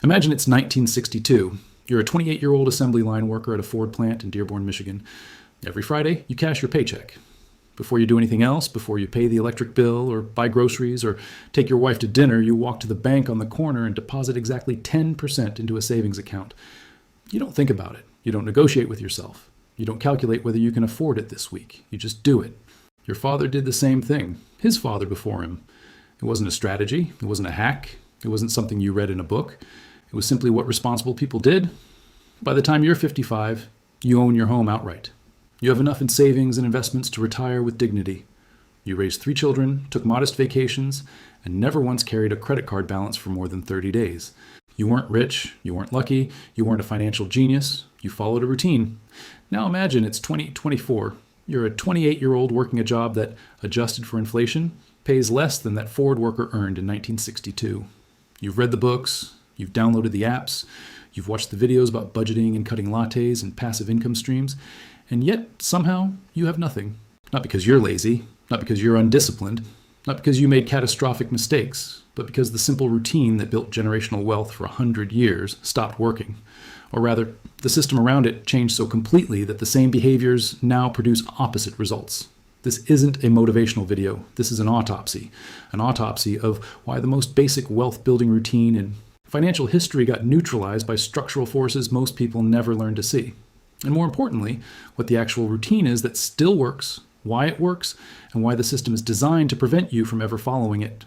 Imagine it's 1962. You're a 28-year-old assembly line worker at a Ford plant in Dearborn, Michigan. Every Friday, you cash your paycheck. Before you do anything else, before you pay the electric bill or buy groceries or take your wife to dinner, you walk to the bank on the corner and deposit exactly 10% into a savings account. You don't think about it. You don't negotiate with yourself. You don't calculate whether you can afford it this week. You just do it. Your father did the same thing. His father before him. It wasn't a strategy. It wasn't a hack. It wasn't something you read in a book. It was simply what responsible people did. By the time you're 55, you own your home outright. You have enough in savings and investments to retire with dignity. You raised 3 children, took modest vacations, and never once carried a credit card balance for more than 30 days. You weren't rich, you weren't lucky, you weren't a financial genius, you followed a routine. Now imagine it's 2024. You're a 28-year-old working a job that, adjusted for inflation, pays less than that Ford worker earned in 1962. You've read the books, you've downloaded the apps, you've watched the videos about budgeting and cutting lattes and passive income streams, and yet somehow you have nothing. Not because you're lazy, not because you're undisciplined, not because you made catastrophic mistakes, but because the simple routine that built generational wealth for 100 years stopped working. Or rather, the system around it changed so completely that the same behaviors now produce opposite results. This isn't a motivational video. This is an autopsy of why the most basic wealth-building routine in financial history got neutralized by structural forces most people never learned to see. And more importantly, what the actual routine is that still works, why it works, and why the system is designed to prevent you from ever following it.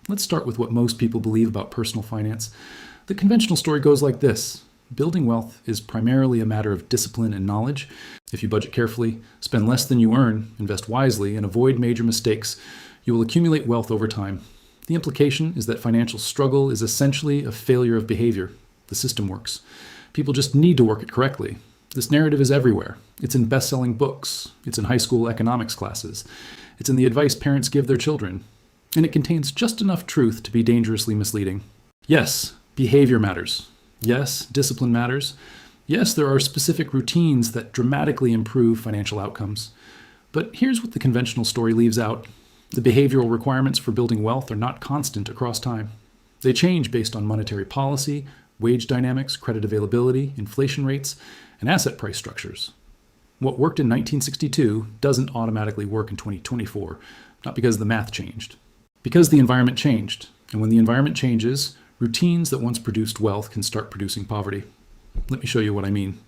Let's start with what most people believe about personal finance. The conventional story goes like this. Building wealth is primarily a matter of discipline and knowledge. If you budget carefully, spend less than you earn, invest wisely, and avoid major mistakes, you will accumulate wealth over time. The implication is that financial struggle is essentially a failure of behavior. The system works. People just need to work it correctly. This narrative is everywhere. It's in best-selling books. It's in high school economics classes. It's in the advice parents give their children. And it contains just enough truth to be dangerously misleading. Yes, behavior matters. Yes, discipline matters. Yes, there are specific routines that dramatically improve financial outcomes. But here's what the conventional story leaves out. The behavioral requirements for building wealth are not constant across time. They change based on monetary policy, wage dynamics, credit availability, inflation rates, and asset price structures. What worked in 1962 doesn't automatically work in 2024, not because the math changed. Because the environment changed. And when the environment changes, routines that once produced wealth can start producing poverty. Let me show you what I mean.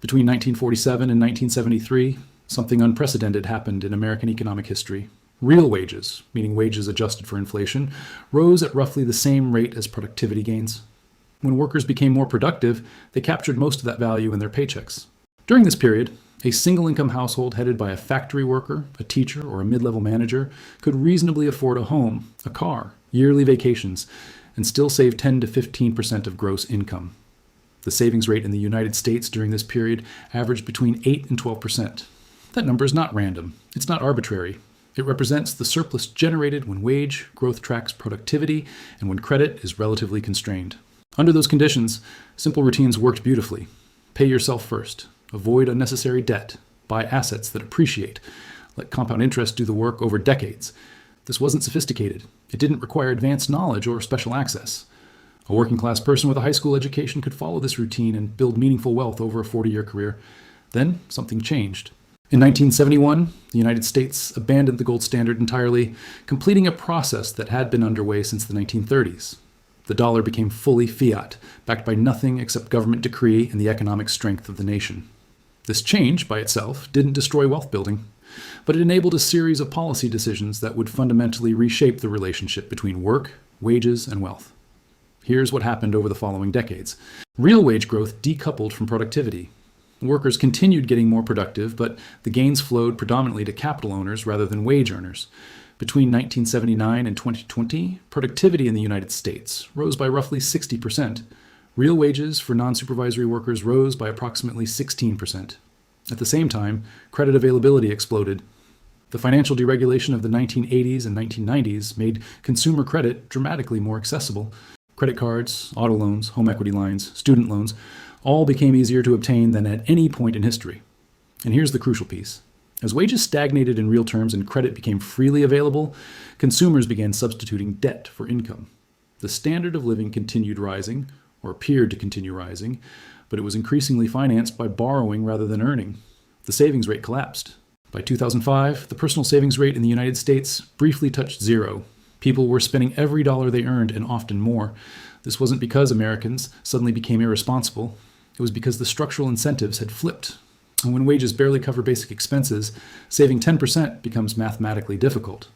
Between 1947 and 1973, something unprecedented happened in American economic history. Real wages, meaning wages adjusted for inflation, rose at roughly the same rate as productivity gains. When workers became more productive, they captured most of that value in their paychecks. During this period, a single-income household headed by a factory worker, a teacher, or a mid-level manager could reasonably afford a home, a car, yearly vacations, and still save 10 to 15% of gross income. The savings rate in the United States during this period averaged between 8 and 12%. That number is not random. It's not arbitrary. It represents the surplus generated when wage growth tracks productivity and when credit is relatively constrained. Under those conditions, simple routines worked beautifully. Pay yourself first. Avoid unnecessary debt. Buy assets that appreciate. Let compound interest do the work over decades. This wasn't sophisticated. It didn't require advanced knowledge or special access. A working-class person with a high school education could follow this routine and build meaningful wealth over a 40-year career. Then, something changed. In 1971, the United States abandoned the gold standard entirely, completing a process that had been underway since the 1930s. The dollar became fully fiat, backed by nothing except government decree and the economic strength of the nation. This change, by itself, didn't destroy wealth building, but it enabled a series of policy decisions that would fundamentally reshape the relationship between work, wages, and wealth. Here's what happened over the following decades. Real wage growth decoupled from productivity. Workers continued getting more productive, but the gains flowed predominantly to capital owners rather than wage earners. Between 1979 and 2020, productivity in the United States rose by roughly 60%. Real wages for non-supervisory workers rose by approximately 16%. At the same time, credit availability exploded. The financial deregulation of the 1980s and 1990s made consumer credit dramatically more accessible. Credit cards, auto loans, home equity lines, student loans, all became easier to obtain than at any point in history. And here's the crucial piece. As wages stagnated in real terms and credit became freely available, consumers began substituting debt for income. The standard of living continued rising, or appeared to continue rising, but it was increasingly financed by borrowing rather than earning. The savings rate collapsed. By 2005, the personal savings rate in the United States briefly touched zero. People were spending every dollar they earned and often more. This wasn't because Americans suddenly became irresponsible. It was because the structural incentives had flipped. And when wages barely cover basic expenses, saving 10% becomes mathematically difficult.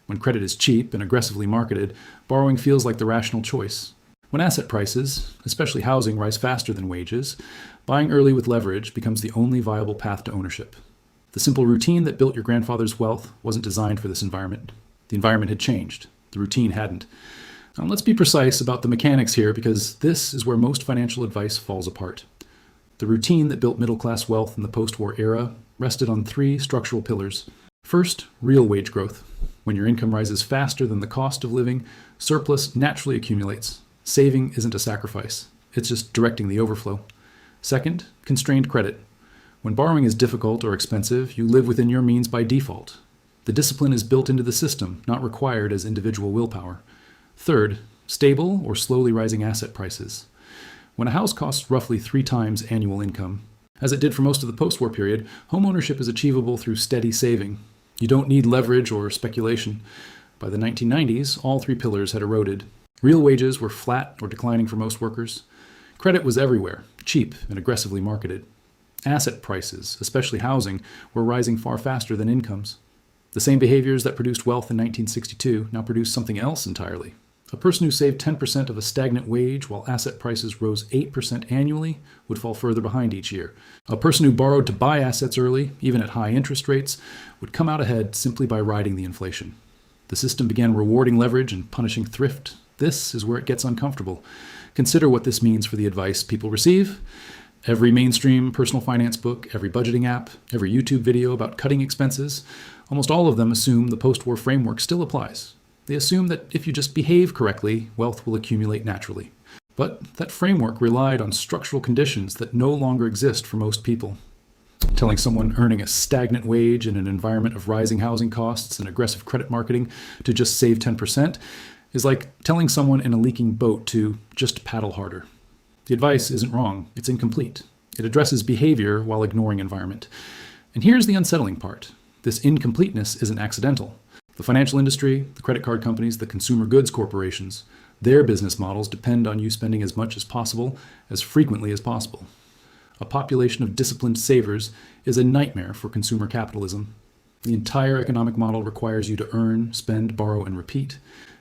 When credit is cheap and aggressively marketed, borrowing feels like the rational choice. When asset prices, especially housing, rise faster than wages, buying early with leverage becomes the only viable path to ownership. The simple routine that built your grandfather's wealth wasn't designed for this environment. The environment had changed. The routine hadn't. Now, let's be precise about the mechanics here, because this is where most financial advice falls apart. The routine that built middle-class wealth in the post-war era rested on three structural pillars. First, real wage growth. When your income rises faster than the cost of living, surplus naturally accumulates. Saving isn't a sacrifice. It's just directing the overflow. Second, constrained credit. When borrowing is difficult or expensive, you live within your means by default. The discipline is built into the system, not required as individual willpower. Third, stable or slowly rising asset prices. When a house costs roughly 3 times annual income, as it did for most of the post-war period, homeownership is achievable through steady saving. You don't need leverage or speculation. By the 1990s, all 3 pillars had eroded. Real wages were flat or declining for most workers. Credit was everywhere, cheap and aggressively marketed. Asset prices, especially housing, were rising far faster than incomes. The same behaviors that produced wealth in 1962 now produce something else entirely. A person who saved 10% of a stagnant wage while asset prices rose 8% annually would fall further behind each year. A person who borrowed to buy assets early, even at high interest rates, would come out ahead simply by riding the inflation. The system began rewarding leverage and punishing thrift. This is where it gets uncomfortable. Consider what this means for the advice people receive. Every mainstream personal finance book, every budgeting app, every YouTube video about cutting expenses, almost all of them assume the post-war framework still applies. They assume that if you just behave correctly, wealth will accumulate naturally. But that framework relied on structural conditions that no longer exist for most people. Telling someone earning a stagnant wage in an environment of rising housing costs and aggressive credit marketing to just save 10% is like telling someone in a leaking boat to just paddle harder. The advice isn't wrong, it's incomplete. It addresses behavior while ignoring environment. And here's the unsettling part. This incompleteness isn't accidental. The financial industry, the credit card companies, the consumer goods corporations, their business models depend on you spending as much as possible, as frequently as possible. A population of disciplined savers is a nightmare for consumer capitalism. The entire economic model requires you to earn, spend, borrow, and repeat.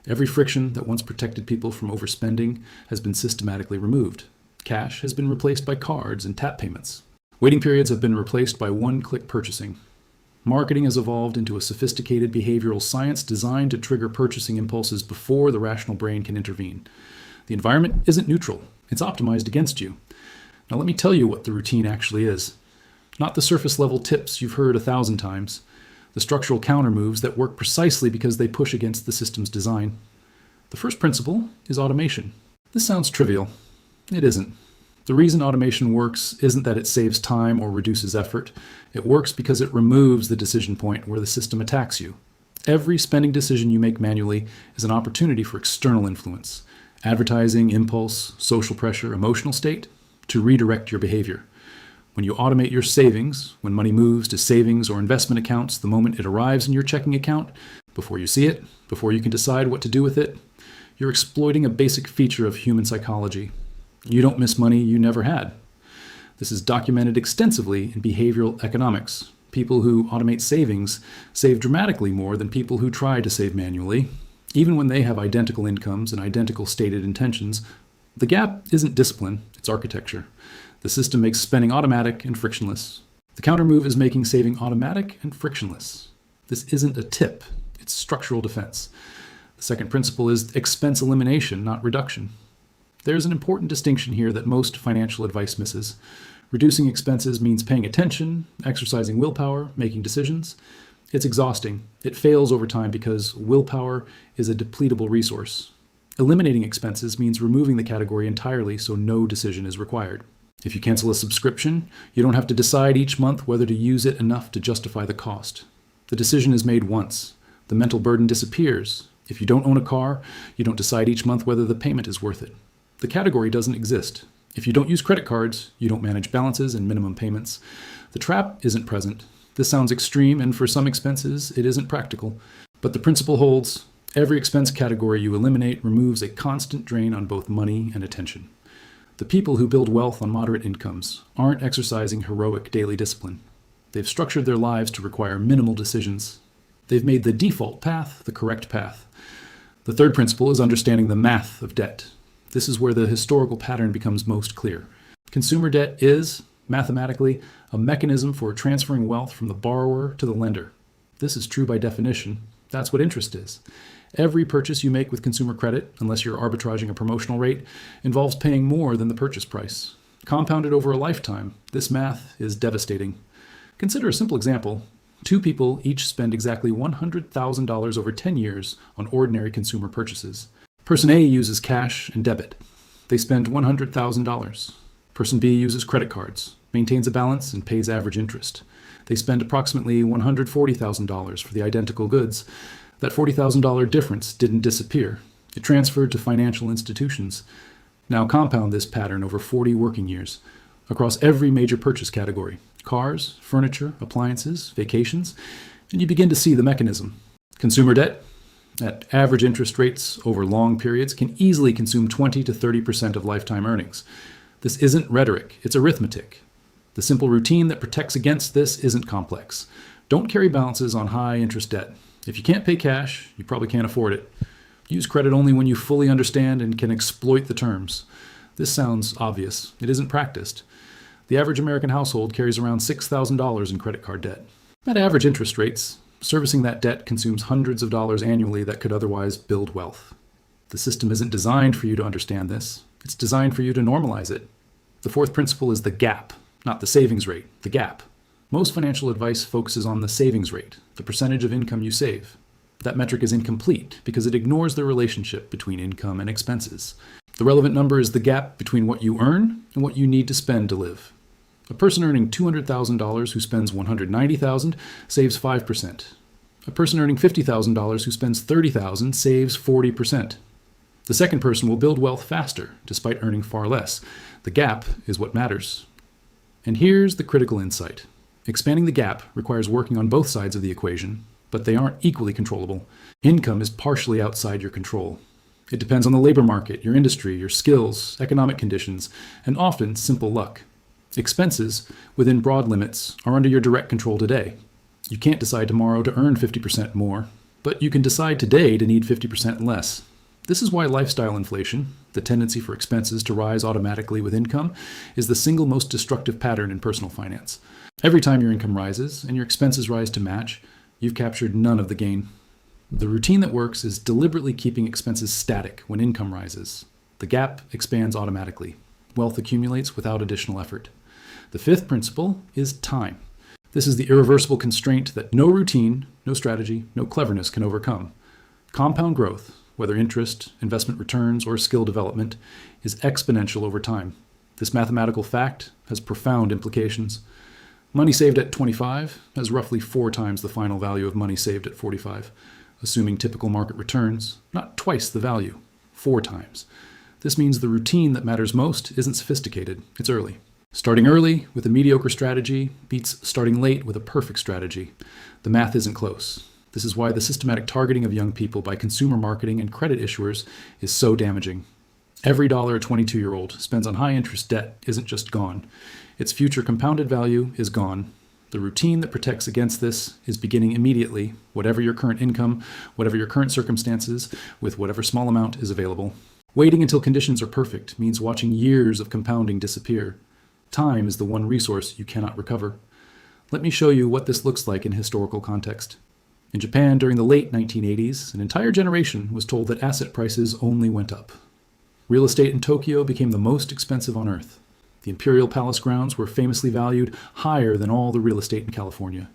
Every friction that once protected people from overspending has been systematically removed. Cash has been replaced by cards and tap payments. Waiting periods have been replaced by one-click purchasing. Marketing has evolved into a sophisticated behavioral science designed to trigger purchasing impulses before the rational brain can intervene. The environment isn't neutral. It's optimized against you. Now let me tell you what the routine actually is. Not the surface-level tips you've heard 1,000 times. The structural counter-moves that work precisely because they push against the system's design. The first principle is automation. This sounds trivial. It isn't. The reason automation works isn't that it saves time or reduces effort. It works because it removes the decision point where the system attacks you. Every spending decision you make manually is an opportunity for external influence. Advertising, impulse, social pressure, emotional state, to redirect your behavior. When you automate your savings, when money moves to savings or investment accounts the moment it arrives in your checking account, before you see it, before you can decide what to do with it, you're exploiting a basic feature of human psychology. You don't miss money you never had. This is documented extensively in behavioral economics. People who automate savings save dramatically more than people who try to save manually, even when they have identical incomes and identical stated intentions. The gap isn't discipline, it's architecture. The system makes spending automatic and frictionless. The countermove is making saving automatic and frictionless. This isn't a tip, it's structural defense. The second principle is expense elimination, not reduction. There's an important distinction here that most financial advice misses. Reducing expenses means paying attention, exercising willpower, making decisions. It's exhausting. It fails over time because willpower is a depletable resource. Eliminating expenses means removing the category entirely so no decision is required. If you cancel a subscription, you don't have to decide each month whether to use it enough to justify the cost. The decision is made once. The mental burden disappears. If you don't own a car, you don't decide each month whether the payment is worth it. The category doesn't exist. If you don't use credit cards, you don't manage balances and minimum payments. The trap isn't present. This sounds extreme, and for some expenses, it isn't practical. But the principle holds. Every expense category you eliminate removes a constant drain on both money and attention. The people who build wealth on moderate incomes aren't exercising heroic daily discipline. They've structured their lives to require minimal decisions. They've made the default path the correct path. The third principle is understanding the math of debt. This is where the historical pattern becomes most clear. Consumer debt is, mathematically, a mechanism for transferring wealth from the borrower to the lender. This is true by definition. That's what interest is. Every purchase you make with consumer credit, unless you're arbitraging a promotional rate, involves paying more than the purchase price. Compounded over a lifetime, this math is devastating. Consider a simple example. Two people each spend exactly $100,000 over 10 years on ordinary consumer purchases. Person A uses cash and debit. They spend $100,000. Person B uses credit cards, maintains a balance, and pays average interest. They spend approximately $140,000 for the identical goods. That $40,000 difference didn't disappear. It transferred to financial institutions. Now compound this pattern over 40 working years across every major purchase category: cars, furniture, appliances, vacations, and you begin to see the mechanism. Consumer debt, at average interest rates over long periods, can easily consume 20 to 30% of lifetime earnings. This isn't rhetoric, it's arithmetic. The simple routine that protects against this isn't complex. Don't carry balances on high interest debt. If you can't pay cash, you probably can't afford it. Use credit only when you fully understand and can exploit the terms. This sounds obvious. It isn't practiced. The average American household carries around $6,000 in credit card debt. At average interest rates, servicing that debt consumes hundreds of dollars annually that could otherwise build wealth. The system isn't designed for you to understand this. It's designed for you to normalize it. The fourth principle is the gap, not the savings rate, the gap. Most financial advice focuses on the savings rate, the percentage of income you save. That metric is incomplete because it ignores the relationship between income and expenses. The relevant number is the gap between what you earn and what you need to spend to live. A person earning $200,000 who spends $190,000 saves 5%. A person earning $50,000 who spends $30,000 saves 40%. The second person will build wealth faster, despite earning far less. The gap is what matters. And here's the critical insight. Expanding the gap requires working on both sides of the equation, but they aren't equally controllable. Income is partially outside your control. It depends on the labor market, your industry, your skills, economic conditions, and often simple luck. Expenses, within broad limits, are under your direct control today. You can't decide tomorrow to earn 50% more, but you can decide today to need 50% less. This is why lifestyle inflation, the tendency for expenses to rise automatically with income, is the single most destructive pattern in personal finance. Every time your income rises and your expenses rise to match, you've captured none of the gain. The routine that works is deliberately keeping expenses static when income rises. The gap expands automatically. Wealth accumulates without additional effort. The fifth principle is time. This is the irreversible constraint that no routine, no strategy, no cleverness can overcome. Compound growth, whether interest, investment returns, or skill development, is exponential over time. This mathematical fact has profound implications. Money saved at 25 has roughly 4 times the final value of money saved at 45, assuming typical market returns, not twice the value, 4 times. This means the routine that matters most isn't sophisticated, it's early. Starting early with a mediocre strategy beats starting late with a perfect strategy. The math isn't close. This is why the systematic targeting of young people by consumer marketing and credit issuers is so damaging. Every dollar a 22-year-old spends on high-interest debt isn't just gone. Its future compounded value is gone. The routine that protects against this is beginning immediately, whatever your current income, whatever your current circumstances, with whatever small amount is available. Waiting until conditions are perfect means watching years of compounding disappear. Time is the one resource you cannot recover. Let me show you what this looks like in historical context. In Japan during the late 1980s, an entire generation was told that asset prices only went up. Real estate in Tokyo became the most expensive on earth. The Imperial Palace grounds were famously valued higher than all the real estate in California.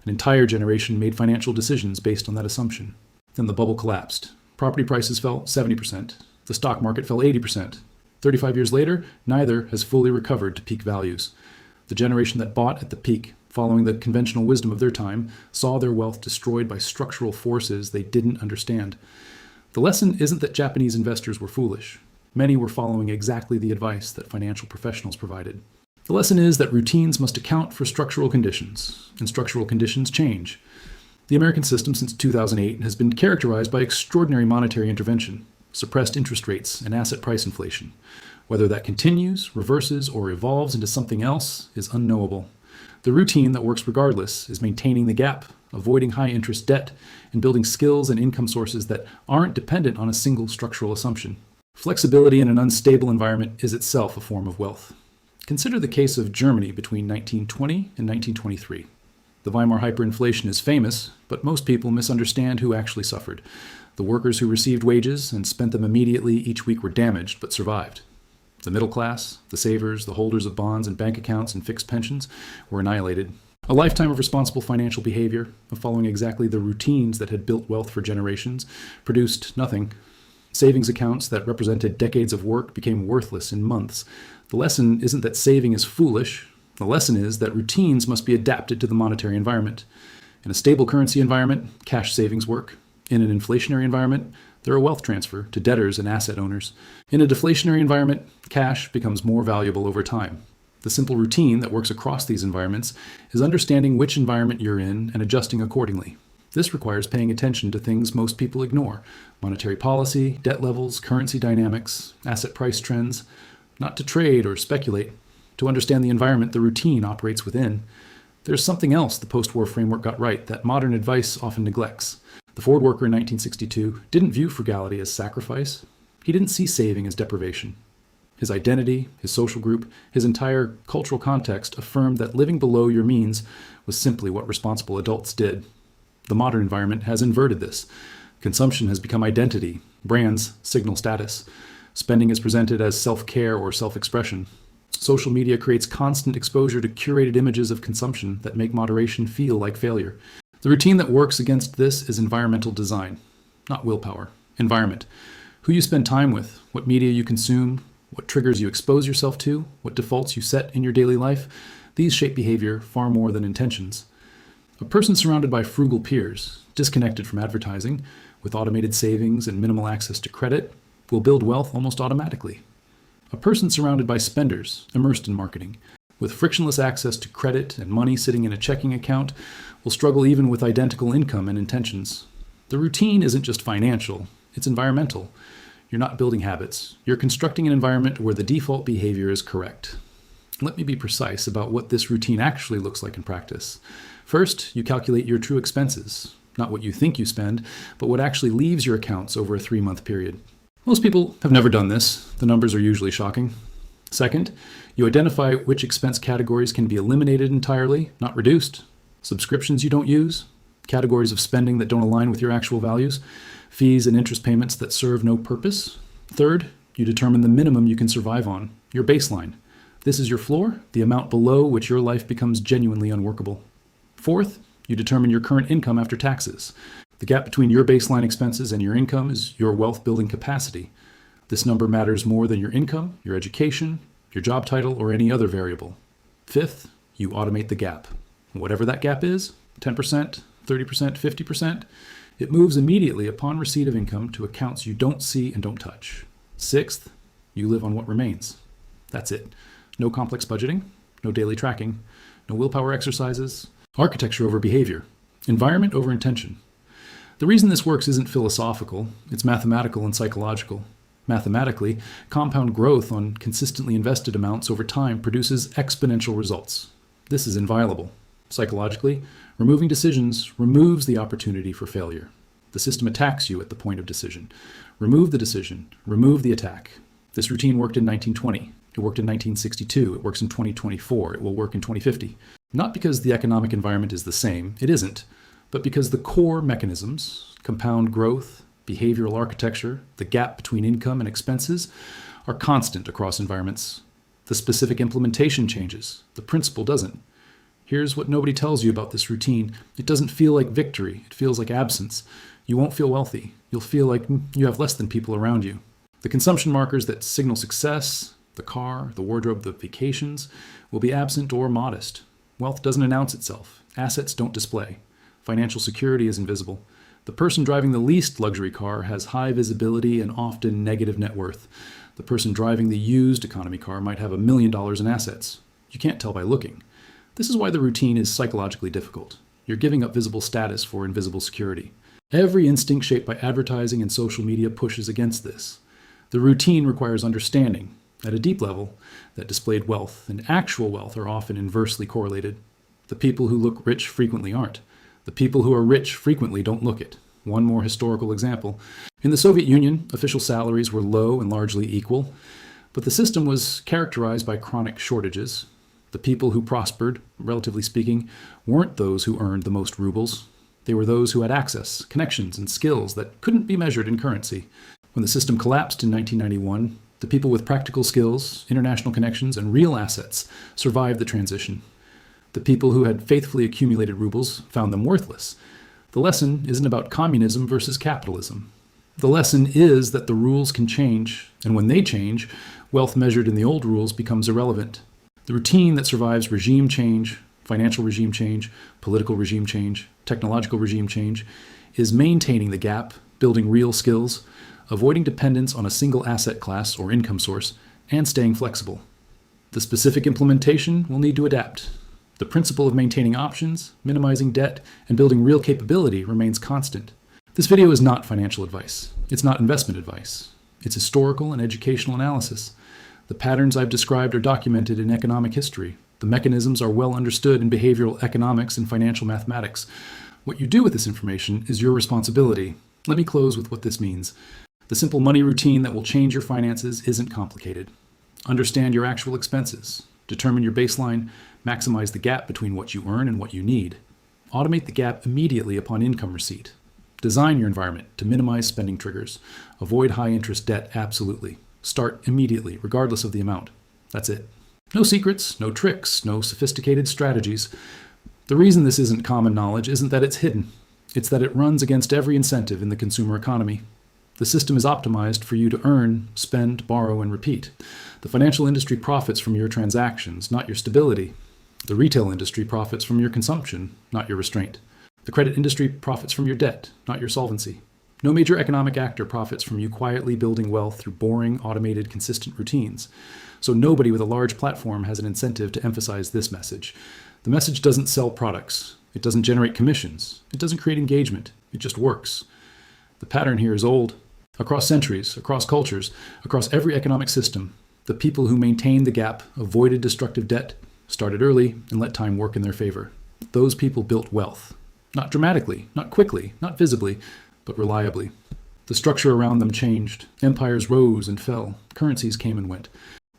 An entire generation made financial decisions based on that assumption. Then the bubble collapsed. Property prices fell 70%. The stock market fell 80%. 35 years later, neither has fully recovered to peak values. The generation that bought at the peak, following the conventional wisdom of their time, saw their wealth destroyed by structural forces they didn't understand. The lesson isn't that Japanese investors were foolish. Many were following exactly the advice that financial professionals provided. The lesson is that routines must account for structural conditions, and structural conditions change. The American system since 2008 has been characterized by extraordinary monetary intervention, suppressed interest rates, and asset price inflation. Whether that continues, reverses, or evolves into something else is unknowable. The routine that works regardless is maintaining the gap, avoiding high-interest debt, and building skills and income sources that aren't dependent on a single structural assumption. Flexibility in an unstable environment is itself a form of wealth. Consider the case of Germany between 1920 and 1923. The Weimar hyperinflation is famous, but most people misunderstand who actually suffered. The workers who received wages and spent them immediately each week were damaged, but survived. The middle class, the savers, the holders of bonds and bank accounts and fixed pensions were annihilated. A lifetime of responsible financial behavior, of following exactly the routines that had built wealth for generations, produced nothing. Savings accounts that represented decades of work became worthless in months. The lesson isn't that saving is foolish. The lesson is that routines must be adapted to the monetary environment. In a stable currency environment, cash savings work. In an inflationary environment, they're a wealth transfer to debtors and asset owners. In a deflationary environment, cash becomes more valuable over time. The simple routine that works across these environments is understanding which environment you're in and adjusting accordingly. This requires paying attention to things most people ignore: monetary policy, debt levels, currency dynamics, asset price trends. Not to trade or speculate, to understand the environment the routine operates within. There's something else the post-war framework got right that modern advice often neglects. The Ford worker in 1962 didn't view frugality as sacrifice. He didn't see saving as deprivation. His identity, his social group, his entire cultural context affirmed that living below your means was simply what responsible adults did. The modern environment has inverted this. Consumption has become identity. Brands signal status. Spending is presented as self-care or self-expression. Social media creates constant exposure to curated images of consumption that make moderation feel like failure. The routine that works against this is environmental design, not willpower. Environment. Who you spend time with, what media you consume, what triggers you expose yourself to, what defaults you set in your daily life, these shape behavior far more than intentions. A person surrounded by frugal peers, disconnected from advertising, with automated savings and minimal access to credit, will build wealth almost automatically. A person surrounded by spenders, immersed in marketing, with frictionless access to credit and money sitting in a checking account, will struggle even with identical income and intentions. The routine isn't just financial, it's environmental. You're not building habits. You're constructing an environment where the default behavior is correct. Let me be precise about what this routine actually looks like in practice. First, you calculate your true expenses, not what you think you spend, but what actually leaves your accounts over a 3-month period. Most people have never done this. The numbers are usually shocking. Second, you identify which expense categories can be eliminated entirely, not reduced. Subscriptions you don't use, categories of spending that don't align with your actual values, fees and interest payments that serve no purpose. Third, you determine the minimum you can survive on, your baseline. This is your floor, the amount below which your life becomes genuinely unworkable. Fourth, you determine your current income after taxes. The gap between your baseline expenses and your income is your wealth-building capacity. This number matters more than your income, your education, your job title, or any other variable. Fifth, you automate the gap. Whatever that gap is, 10%, 30%, 50%, it moves immediately upon receipt of income to accounts you don't see and don't touch. Sixth, you live on what remains. That's it. No complex budgeting, no daily tracking, no willpower exercises, architecture over behavior, environment over intention. The reason this works isn't philosophical, it's mathematical and psychological. Mathematically, compound growth on consistently invested amounts over time produces exponential results. This is inviolable. Psychologically, removing decisions removes the opportunity for failure. The system attacks you at the point of decision. Remove the decision, remove the attack. This routine worked in 1920. It worked in 1962. It works in 2024. It will work in 2050. Not because the economic environment is the same. It isn't. But because the core mechanisms, compound growth, behavioral architecture, the gap between income and expenses, are constant across environments. The specific implementation changes. The principle doesn't. Here's what nobody tells you about this routine. It doesn't feel like victory. It feels like absence. You won't feel wealthy. You'll feel like you have less than people around you. The consumption markers that signal success, the car, the wardrobe, the vacations, will be absent or modest. Wealth doesn't announce itself. Assets don't display. Financial security is invisible. The person driving the least luxury car has high visibility and often negative net worth. The person driving the used economy car might have $1 million in assets. You can't tell by looking. This is why the routine is psychologically difficult. You're giving up visible status for invisible security. Every instinct shaped by advertising and social media pushes against this. The routine requires understanding, at a deep level, that displayed wealth and actual wealth are often inversely correlated. The people who look rich frequently aren't. The people who are rich frequently don't look it. One more historical example. In the Soviet Union, official salaries were low and largely equal, but the system was characterized by chronic shortages. The people who prospered, relatively speaking, weren't those who earned the most rubles. They were those who had access, connections, and skills that couldn't be measured in currency. When the system collapsed in 1991, the people with practical skills, international connections, and real assets survived the transition. The people who had faithfully accumulated rubles found them worthless. The lesson isn't about communism versus capitalism. The lesson is that the rules can change, and when they change, wealth measured in the old rules becomes irrelevant. The routine that survives regime change, financial regime change, political regime change, technological regime change, is maintaining the gap, building real skills, avoiding dependence on a single asset class or income source, and staying flexible. The specific implementation will need to adapt. The principle of maintaining options, minimizing debt, and building real capability remains constant. This video is not financial advice. It's not investment advice. It's historical and educational analysis. The patterns I've described are documented in economic history. The mechanisms are well understood in behavioral economics and financial mathematics. What you do with this information is your responsibility. Let me close with what this means. The simple money routine that will change your finances isn't complicated. Understand your actual expenses. Determine your baseline. Maximize the gap between what you earn and what you need. Automate the gap immediately upon income receipt. Design your environment to minimize spending triggers. Avoid high-interest debt absolutely. Start immediately, regardless of the amount. That's it. No secrets, no tricks, no sophisticated strategies. The reason this isn't common knowledge isn't that it's hidden. It's that it runs against every incentive in the consumer economy. The system is optimized for you to earn, spend, borrow, and repeat. The financial industry profits from your transactions, not your stability. The retail industry profits from your consumption, not your restraint. The credit industry profits from your debt, not your solvency. No major economic actor profits from you quietly building wealth through boring, automated, consistent routines. So nobody with a large platform has an incentive to emphasize this message. The message doesn't sell products. It doesn't generate commissions. It doesn't create engagement. It just works. The pattern here is old. Across centuries, across cultures, across every economic system, the people who maintained the gap avoided destructive debt, started early, and let time work in their favor. Those people built wealth. Not dramatically, not quickly, not visibly, but reliably. The structure around them changed. Empires rose and fell. Currencies came and went.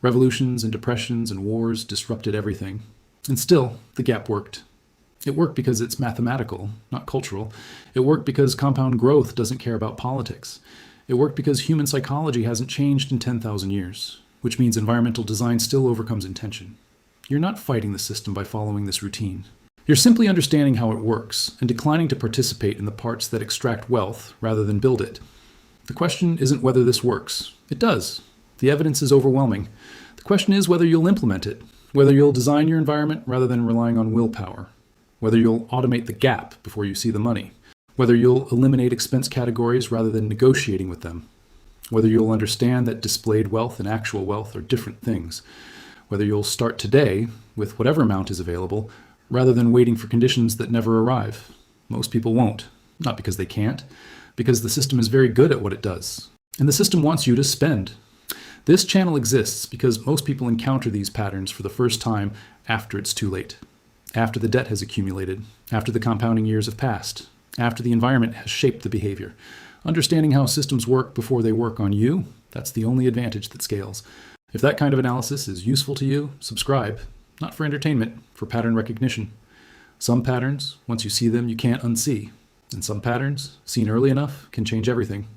Revolutions and depressions and wars disrupted everything. And still, the gap worked. It worked because it's mathematical, not cultural. It worked because compound growth doesn't care about politics. It worked because human psychology hasn't changed in 10,000 years, which means environmental design still overcomes intention. You're not fighting the system by following this routine. You're simply understanding how it works and declining to participate in the parts that extract wealth rather than build it. The question isn't whether this works. It does. The evidence is overwhelming. The question is whether you'll implement it, whether you'll design your environment rather than relying on willpower, whether you'll automate the gap before you see the money, whether you'll eliminate expense categories rather than negotiating with them, whether you'll understand that displayed wealth and actual wealth are different things, whether you'll start today with whatever amount is available rather than waiting for conditions that never arrive. Most people won't, not because they can't, because the system is very good at what it does. And the system wants you to spend. This channel exists because most people encounter these patterns for the first time after it's too late, after the debt has accumulated, after the compounding years have passed, after the environment has shaped the behavior. Understanding how systems work before they work on you, that's the only advantage that scales. If that kind of analysis is useful to you, subscribe. Not for entertainment, for pattern recognition. Some patterns, once you see them, you can't unsee. And some patterns, seen early enough, can change everything.